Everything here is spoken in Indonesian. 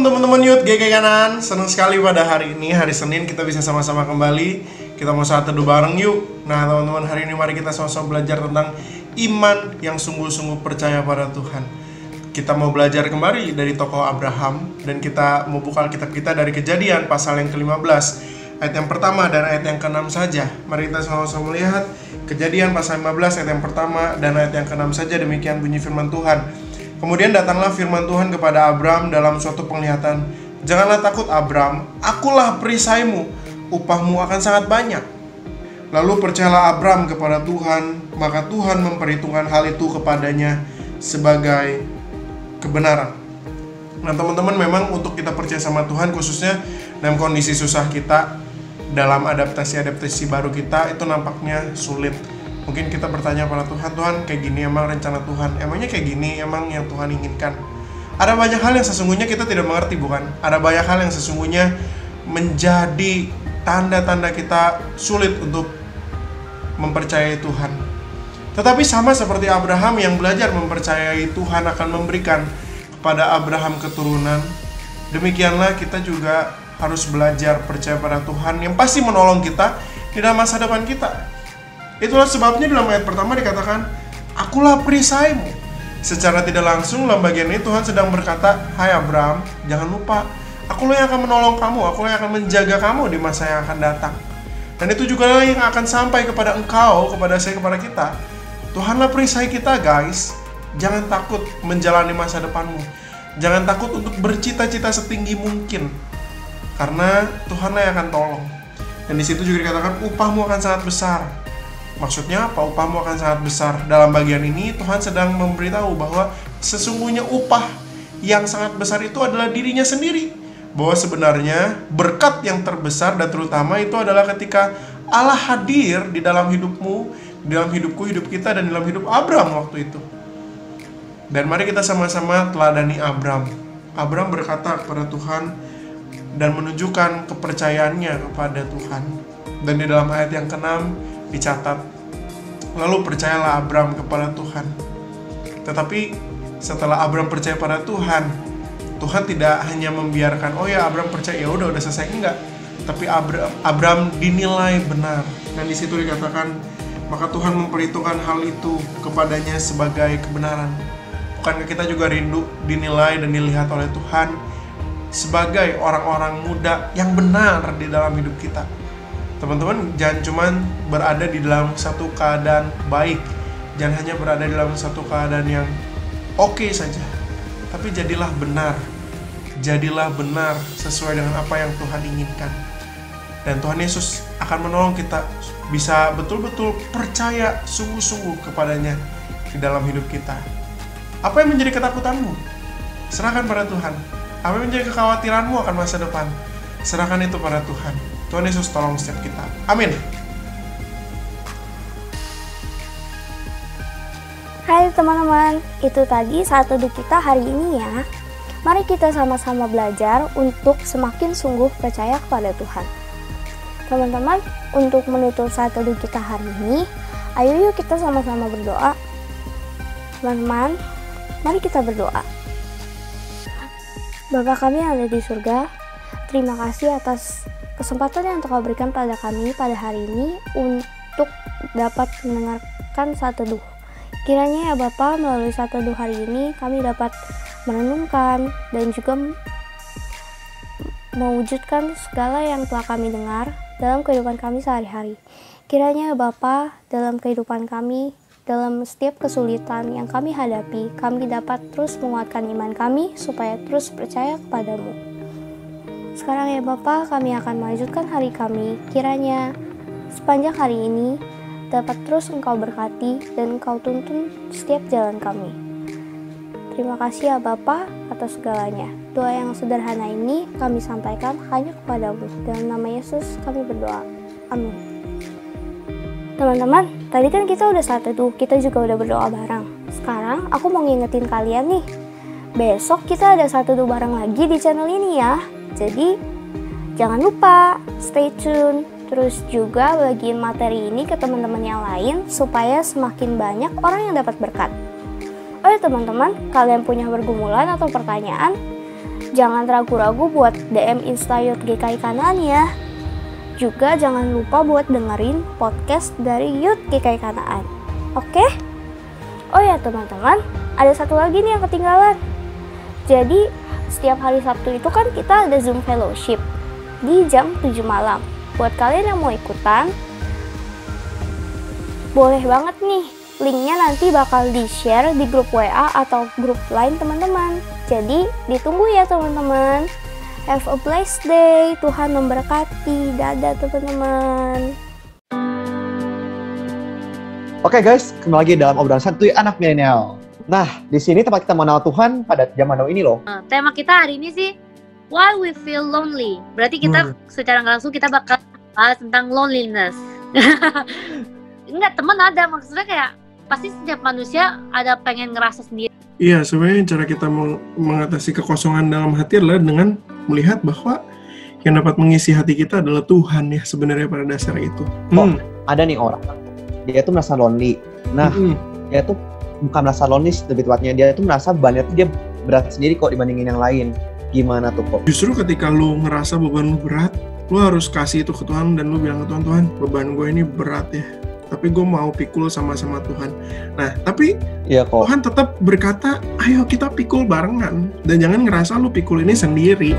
Shalom teman-teman Youth GG Kanan. Senang sekali pada hari ini, hari Senin, kita bisa sama-sama kembali. Kita mau saat teduh bareng yuk. Nah teman-teman, hari ini mari kita sama-sama belajar tentang iman yang sungguh-sungguh percaya pada Tuhan. Kita mau belajar kembali dari tokoh Abraham, dan kita mau buka Alkitab kita dari Kejadian pasal yang ke-15, ayat yang pertama dan ayat yang ke-6 saja. Mari kita sama-sama melihat Kejadian pasal 15 ayat yang pertama dan ayat yang ke-6 saja. Demikian bunyi firman Tuhan. Kemudian datanglah firman Tuhan kepada Abram dalam suatu penglihatan. Janganlah takut Abram, akulah perisaimu, upahmu akan sangat banyak. Lalu percayalah Abram kepada Tuhan, maka Tuhan memperhitungkan hal itu kepadanya sebagai kebenaran. Nah teman-teman, memang untuk kita percaya sama Tuhan, khususnya dalam kondisi susah kita, dalam adaptasi baru kita, itu nampaknya sulit. Mungkin kita bertanya pada Tuhan, Tuhan kayak gini emang rencana Tuhan? Emangnya kayak gini emang yang Tuhan inginkan? Ada banyak hal yang sesungguhnya kita tidak mengerti, bukan? Ada banyak hal yang sesungguhnya menjadi tanda-tanda kita sulit untuk mempercayai Tuhan. Tetapi sama seperti Abraham yang belajar mempercayai Tuhan akan memberikan kepada Abraham keturunan, demikianlah kita juga harus belajar percaya pada Tuhan yang pasti menolong kita di dalam masa depan kita. Itulah sebabnya dalam ayat pertama dikatakan, akulah perisaimu. Secara tidak langsung dalam bagian ini Tuhan sedang berkata, hai Abraham, jangan lupa, akulah yang akan menolong kamu, akulah yang akan menjaga kamu di masa yang akan datang. Dan itu juga yang akan sampai kepada engkau, kepada saya, kepada kita. Tuhanlah perisai kita guys. Jangan takut menjalani masa depanmu. Jangan takut untuk bercita-cita setinggi mungkin, karena Tuhanlah yang akan tolong. Dan di situ juga dikatakan upahmu akan sangat besar. Maksudnya apa? Upahmu akan sangat besar. Dalam bagian ini Tuhan sedang memberitahu bahwa sesungguhnya upah yang sangat besar itu adalah dirinya sendiri. Bahwa sebenarnya berkat yang terbesar dan terutama itu adalah ketika Allah hadir di dalam hidupmu, di dalam hidupku, hidup kita, dan dalam hidup Abram waktu itu. Dan mari kita sama-sama teladani Abram. Abram berkata kepada Tuhan dan menunjukkan kepercayaannya kepada Tuhan. Dan di dalam ayat yang ke-6 dicatat, lalu percayalah Abram kepada Tuhan. Tetapi setelah Abram percaya pada Tuhan, Tuhan tidak hanya membiarkan, oh ya Abram percaya, ya udah selesai, enggak. Tapi Abram dinilai benar. Dan di situ dikatakan, maka Tuhan memperhitungkan hal itu kepadanya sebagai kebenaran. Bukankah kita juga rindu dinilai dan dilihat oleh Tuhan sebagai orang-orang muda yang benar di dalam hidup kita? Teman-teman, jangan cuma berada di dalam satu keadaan baik, jangan hanya berada di dalam satu keadaan yang oke saja, tapi jadilah benar sesuai dengan apa yang Tuhan inginkan. Dan Tuhan Yesus akan menolong kita bisa betul-betul percaya sungguh-sungguh kepadanya di dalam hidup kita. Apa yang menjadi ketakutanmu? Serahkan pada Tuhan. Apa yang menjadi kekhawatiranmu akan masa depan? Serahkan itu pada Tuhan. Tuhan Yesus tolong setiap kita. Amin. Hai teman-teman, itu tadi saat teduh kita hari ini ya. Mari kita sama-sama belajar untuk semakin sungguh percaya kepada Tuhan. Teman-teman, untuk menutup saat teduh kita hari ini, ayo yuk kita sama-sama berdoa. Teman-teman, mari kita berdoa. Bapa kami yang ada di surga, terima kasih atas kesempatan yang Engkau berikan pada kami pada hari ini untuk dapat mendengarkan saat teduh. Kiranya ya Bapa, melalui saat teduh hari ini kami dapat merenungkan dan juga mewujudkan segala yang telah kami dengar dalam kehidupan kami sehari-hari. Kiranya ya Bapa, dalam kehidupan kami, dalam setiap kesulitan yang kami hadapi, kami dapat terus menguatkan iman kami supaya terus percaya kepadamu. Sekarang ya Bapa, kami akan melanjutkan hari kami. Kiranya sepanjang hari ini dapat terus Engkau berkati dan Engkau tuntun setiap jalan kami. Terima kasih ya Bapa atas segalanya. Doa yang sederhana ini kami sampaikan hanya kepadamu. Dalam nama Yesus kami berdoa. Amin. Teman-teman, tadi kan kita udah saat teduh, kita juga udah berdoa bareng. Sekarang aku mau ngingetin kalian nih, besok kita ada saat teduh bareng lagi di channel ini ya. Jadi jangan lupa stay tune, terus juga bagiin materi ini ke teman-teman yang lain supaya semakin banyak orang yang dapat berkat. Oh ya teman-teman, kalian punya pergumulan atau pertanyaan, Jangan ragu-ragu buat DM Insta Youth GKI Kanaan ya. Juga jangan lupa buat dengerin podcast dari Youth GKI Kanaan. Oke? Oh ya teman-teman, ada satu lagi nih yang ketinggalan. Jadi, setiap hari Sabtu itu kan kita ada Zoom Fellowship di jam 7 malam. Buat kalian yang mau ikutan, boleh banget nih. Linknya nanti bakal di-share di grup WA atau grup lain teman-teman. Jadi ditunggu ya teman-teman. Have a blessed day. Tuhan memberkati. Dadah teman-teman. Oke guys, kembali lagi dalam obrolan santuy anak milenial. Nah, di sini tempat kita mengenal Tuhan pada zaman now ini loh. Tema kita hari ini sih Why We Feel Lonely. Berarti kita secara nggak langsung kita bakal bahas tentang loneliness. Enggak, teman ada, maksudnya kayak pasti setiap manusia ada pengen ngerasa sendiri. Iya, sebenarnya cara kita mengatasi kekosongan dalam hati adalah dengan melihat bahwa yang dapat mengisi hati kita adalah Tuhan ya sebenarnya pada dasar itu. Ada nih orang, dia tuh merasa lonely. Nah, dia tuh bukan merasa lonely, lebih tepatnya dia tuh merasa bebannya tuh dia berat sendiri kok dibandingin yang lain. Gimana tuh kok? Justru ketika lu ngerasa beban lu berat, lu harus kasih itu ke Tuhan dan lu bilang ke Tuhan, Tuhan, beban gue ini berat ya. Tapi gue mau pikul sama-sama Tuhan. Nah, tapi Tuhan tetap berkata, ayo kita pikul barengan. Dan jangan ngerasa lu pikul ini sendiri.